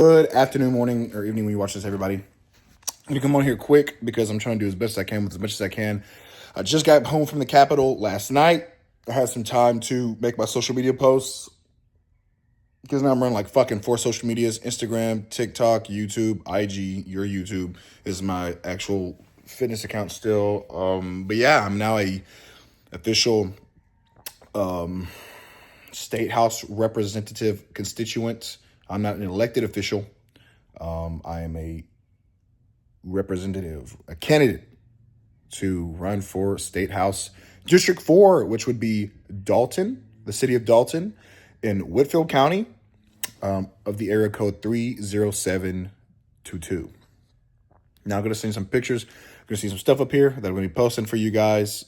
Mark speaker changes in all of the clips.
Speaker 1: Good afternoon, morning, or evening when you watch this, everybody. I'm going to come on here quick because I'm trying to do as best as I can with as much as I can. I just got home from the Capitol last night. I had some time to make my social media posts because now I'm running like fucking 4 social medias: Instagram, TikTok, YouTube, IG. Your YouTube is my actual fitness account still. But yeah, I'm now a official state house representative constituent. I'm not an elected official. I am a representative, a candidate to run for State House District 4, which would be Dalton, the city of Dalton in Whitfield County, of the area code 30722. Now I'm going to send some pictures. I'm going to see some stuff up here that I'm going to be posting for you guys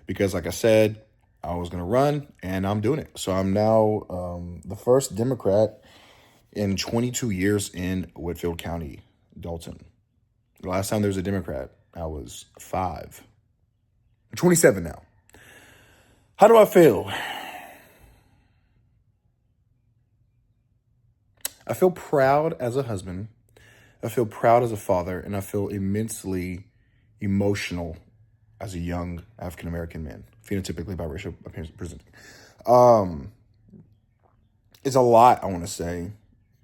Speaker 1: because, like I said, I was going to run and I'm doing it. So I'm now the first Democrat in 22 years in Whitfield County, Dalton. The last time there was a Democrat, I was 5. I'm 27 now. How do I feel? I feel proud as a husband. I feel proud as a father, and I feel immensely emotional as a young African-American man, phenotypically biracial appearance presenting. It's a lot I want to say,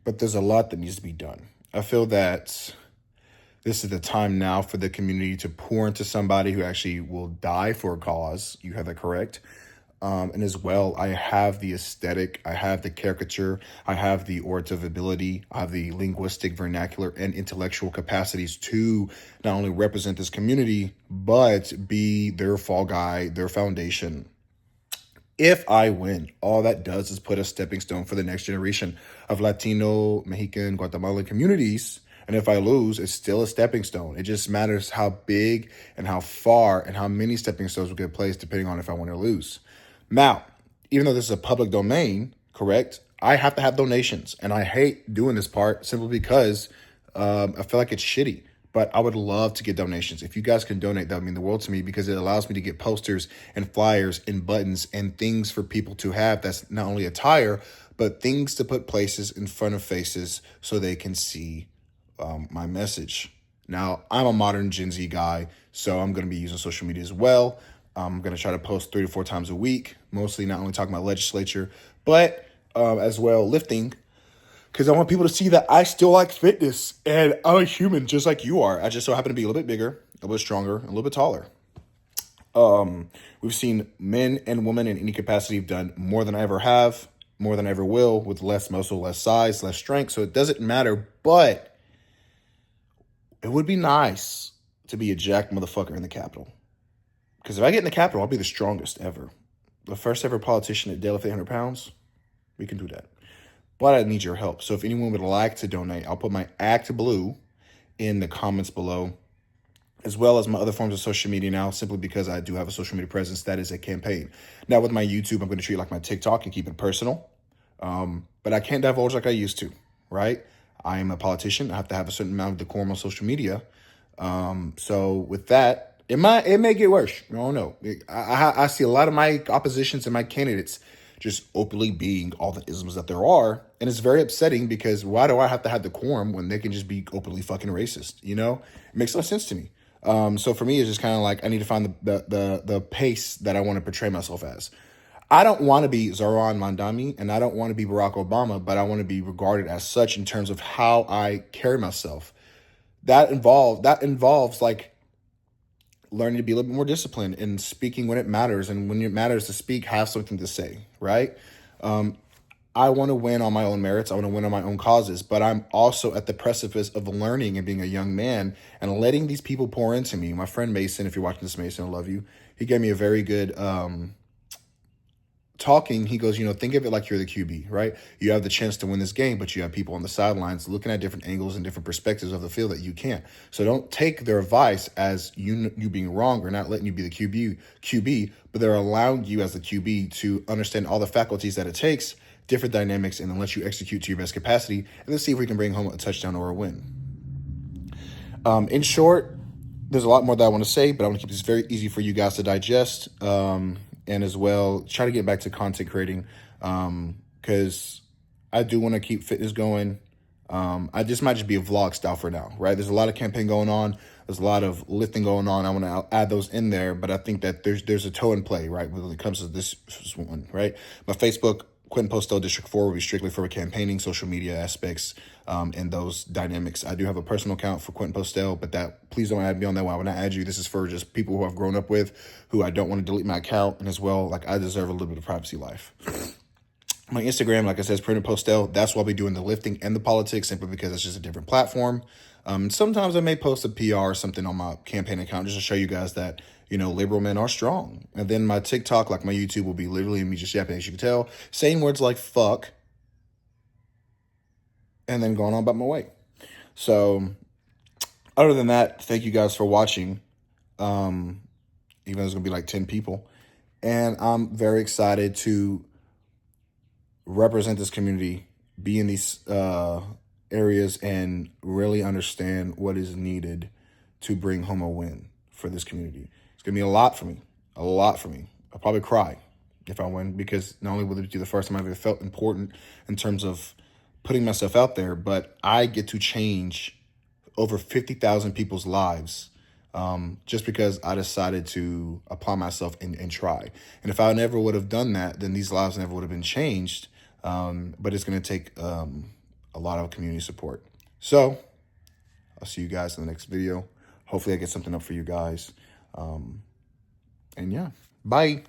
Speaker 1: but there's a lot that needs to be done. I feel that this is the time now for the community to pour into somebody who actually will die for a cause. You have that correct. And as well, I have the aesthetic, I have the caricature, I have the orative ability, I have the linguistic, vernacular, and intellectual capacities to not only represent this community, but be their fall guy, their foundation. If I win, all that does is put a stepping stone for the next generation of Latino, Mexican, Guatemalan communities. And if I lose, it's still a stepping stone. It just matters how big and how far and how many stepping stones will get placed depending on if I win or lose. Now, even though this is a public domain, correct, I have to have donations. And I hate doing this part simply because I feel like it's shitty. But I would love to get donations. If you guys can donate, that would mean the world to me because it allows me to get posters and flyers and buttons and things for people to have that's not only attire, but things to put places in front of faces so they can see my message. Now, I'm a modern Gen Z guy, so I'm going to be using social media as well. I'm going to try to post 3 to 4 times a week, mostly not only talking about legislature, but as well lifting, because I want people to see that I still like fitness and I'm a human just like you are. I just so happen to be a little bit bigger, a little bit stronger, and a little bit taller. We've seen men and women in any capacity have done more than I ever have, more than I ever will, with less muscle, less size, less strength. So it doesn't matter, but it would be nice to be a jacked motherfucker in the Capitol. Because if I get in the Capitol, I'll be the strongest ever. The first ever politician to deadlift 800 pounds. We can do that. But I need your help. So if anyone would like to donate, I'll put my Act Blue in the comments below, as well as my other forms of social media now, simply because I do have a social media presence that is a campaign. Now with my YouTube, I'm going to treat it like my TikTok and keep it personal. But I can't divulge like I used to, right? I am a politician. I have to have a certain amount of decorum on social media. So with that, it may get worse. I don't know. I see a lot of my oppositions and my candidates just openly being all the isms that there are. And it's very upsetting because why do I have to have decorum when they can just be openly fucking racist? You know, it makes no sense to me. So for me, it's just kind of like I need to find the pace that I want to portray myself as. I don't want to be Zoran Mandami and I don't want to be Barack Obama, but I want to be regarded as such in terms of how I carry myself. That involves like learning to be a little bit more disciplined and speaking when it matters. And when it matters to speak, have something to say, right? I want to win on my own merits. I want to win on my own causes, but I'm also at the precipice of learning and being a young man and letting these people pour into me. My friend Mason, if you're watching this, Mason, I love you. He gave me a very good talking. He goes, think of it like you're the QB, right? You have the chance to win this game, but you have people on the sidelines looking at different angles and different perspectives of the field that you can't. So don't take their advice as you being wrong or not letting you be the QB, but they're allowing you as the QB to understand all the faculties that it takes, different dynamics, and then let you execute to your best capacity, and then see if we can bring home a touchdown or a win. In short, there's a lot more that I want to say, but I want to keep this very easy for you guys to digest. And as well, try to get back to content creating because I do want to keep fitness going. I just might just be a vlog style for now, right? There's a lot of campaign going on. There's a lot of lifting going on. I want to add those in there, but I think that there's a toe in play, right? When it comes to this one, right? My Facebook, Quentin Postel District 4 will be strictly for campaigning, social media aspects, and those dynamics. I do have a personal account for Quentin Postel, but that please don't add me on that one. When I add you, this is for just people who I've grown up with, who I don't want to delete my account, and as well, like I deserve a little bit of privacy life. My Instagram, like I said, is Quentin Postel. That's why I'll be doing the lifting and the politics, simply because it's just a different platform. Sometimes I may post a PR or something on my campaign account just to show you guys that, you know, liberal men are strong. And then my TikTok, like my YouTube, will be literally me just yapping, as you can tell, saying words like fuck, and then going on about my way. So other than that, thank you guys for watching. Even though there's going to be like 10 people. And I'm very excited to represent this community, be in these areas, and really understand what is needed to bring home a win for this community. It's going to be a lot for me, a lot for me. I'll probably cry if I win, because not only will it be the first time I've ever felt important in terms of putting myself out there, but I get to change over 50,000 people's lives just because I decided to apply myself and try. And if I never would have done that, then these lives never would have been changed. But it's going to take a lot of community support. So I'll see you guys in the next video. Hopefully I get something up for you guys. And yeah, bye.